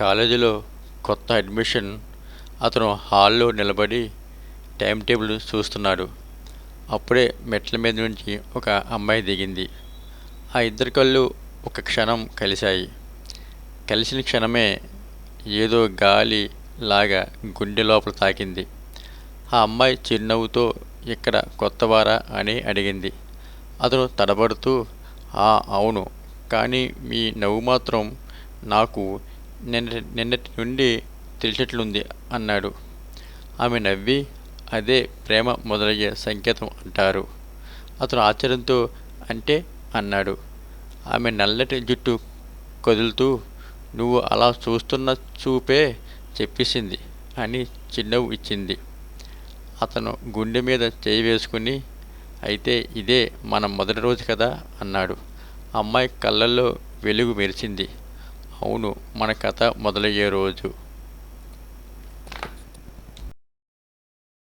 కాలేజీలో కొత్త అడ్మిషన్. అతను హాల్లో నిలబడి టైం టేబుల్ చూస్తున్నాడు. అప్పుడే మెట్ల మీద నుంచి ఒక అమ్మాయి దిగింది. ఆ ఇద్దరి కళ్ళు ఒక క్షణం కలిశాయి. కలిసిన క్షణమే ఏదో గాలి లాగా గుండె లోపల తాకింది. ఆ అమ్మాయి చిరునవ్వుతో ఇక్కడ కొత్తవారా అని అడిగింది. అతను తడబడుతూ అవును, కానీ మీ నవ్వు మాత్రం నాకు నిన్నటి నుండి తెలిసినట్లుంది అన్నాడు. ఆమె నవ్వి, అదే ప్రేమ మొదలయ్యే సంకేతం అంటారు. అతను ఆశ్చర్యంతో అంటే అన్నాడు. ఆమె నల్లటి జుట్టు కదులుతూ, నువ్వు అలా చూస్తున్న చూపే చెప్పేసింది అని చిరునవ్వు ఇచ్చింది. అతను గుండె మీద చేయి వేసుకుని, అయితే ఇదే మన మొదటి రోజు కదా అన్నాడు. అమ్మాయి కళ్ళల్లో వెలుగు మెరిసింది. అవును, మన కథ మొదలయ్యే రోజు.